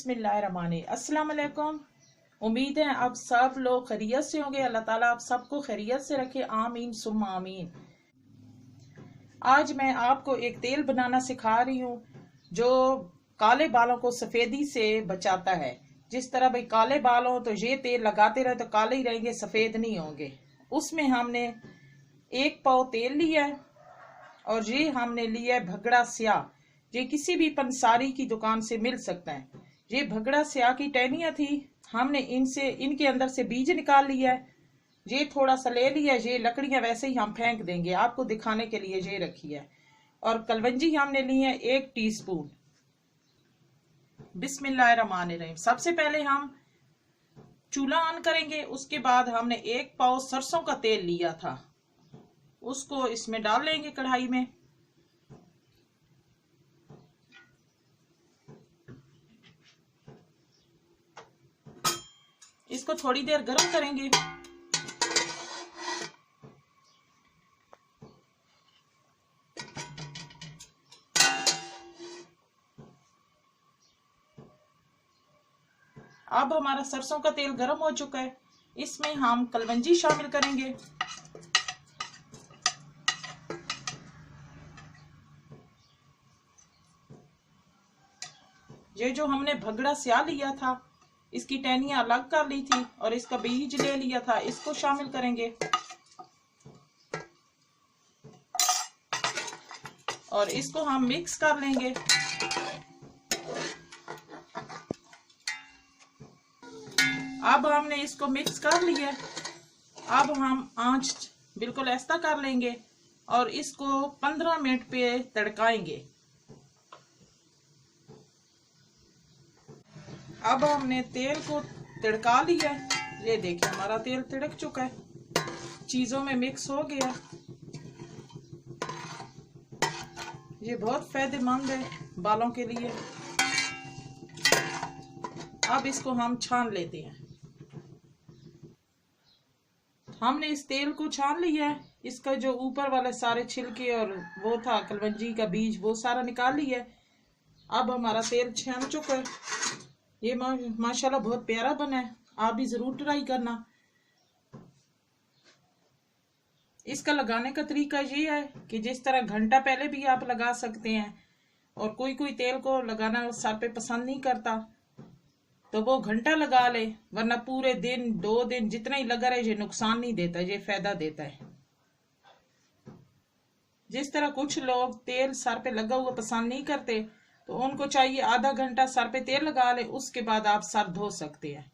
बिस्मिल्लाहिर्रहमानिर्रहीम। अस्सलाम वालेकुम। उम्मीद है आप सब लोग खैरियत से होंगे। अल्लाह ताला आप सबको खैरियत से रखे, आमीन सुम्मा आमीन। आज मैं आपको एक तेल बनाना सिखा रही हूँ जो काले बालों को सफ़ेदी से बचाता है। जिस तरह भाई काले बाल हो तो ये तेल लगाते रहे तो काले ही रहेंगे, सफ़ेद नहीं होंगे। उसमें हमने 1 पाव तेल लिया है और ये हमने लिया है भगड़ा स्याह। ये किसी भी पंसारी की दुकान से मिल सकता है। ये भगड़ा स्याह की टहनियाँ थी, हमने इनके अंदर से बीज निकाल लिया है। ये थोड़ा सा ले लिया, ये लकड़ियां वैसे ही हम फेंक देंगे, आपको दिखाने के लिए ये रखी है। और कलवंजी हमने ली है 1 टीस्पून। बिस्मिल्लाहिर्रहमानिर्रहीम। सबसे पहले हम चूल्हा ऑन करेंगे, उसके बाद हमने 1 पाव सरसों का तेल लिया था, उसको इसमें डाल लेंगे कढ़ाई में। इसको थोड़ी देर गर्म करेंगे। अब हमारा सरसों का तेल गर्म हो चुका है, इसमें हम कलवंजी शामिल करेंगे। ये जो हमने भगड़ा स्याह लिया था, इसकी टहनियां अलग कर ली थी और इसका बीज ले लिया था, इसको शामिल करेंगे। और इसको हम मिक्स कर लेंगे। अब हमने इसको मिक्स कर लिया। अब हम आंच बिल्कुल ऐसा कर लेंगे और इसको 15 मिनट पे तड़काएंगे। अब हमने तेल को तड़का लिया, ये देखिए हमारा तेल तड़क चुका है, चीजों में मिक्स हो गया। ये बहुत फायदेमंद है बालों के लिए। अब इसको हम छान लेते हैं। हमने इस तेल को छान लिया है, इसका जो ऊपर वाले सारे छिलके और वो था कलवंजी का बीज, वो सारा निकाल लिया है। अब हमारा तेल छान चुका है। ये माशाल्लाह बहुत प्यारा बना है, आप भी जरूर ट्राई करना। इसका लगाने का तरीका ये है कि जिस तरह घंटा पहले भी आप लगा सकते हैं, और कोई कोई तेल को लगाना सर पे पसंद नहीं करता तो वो घंटा लगा ले, वरना पूरे दिन 2 दिन जितना ही लगा रहे, ये नुकसान नहीं देता, ये फायदा देता है। जिस तरह कुछ लोग तेल सर पे लगा हुआ पसंद नहीं करते तो उनको चाहिए आधा घंटा सर पे तेल लगा ले, उसके बाद आप सर धो सकते हैं।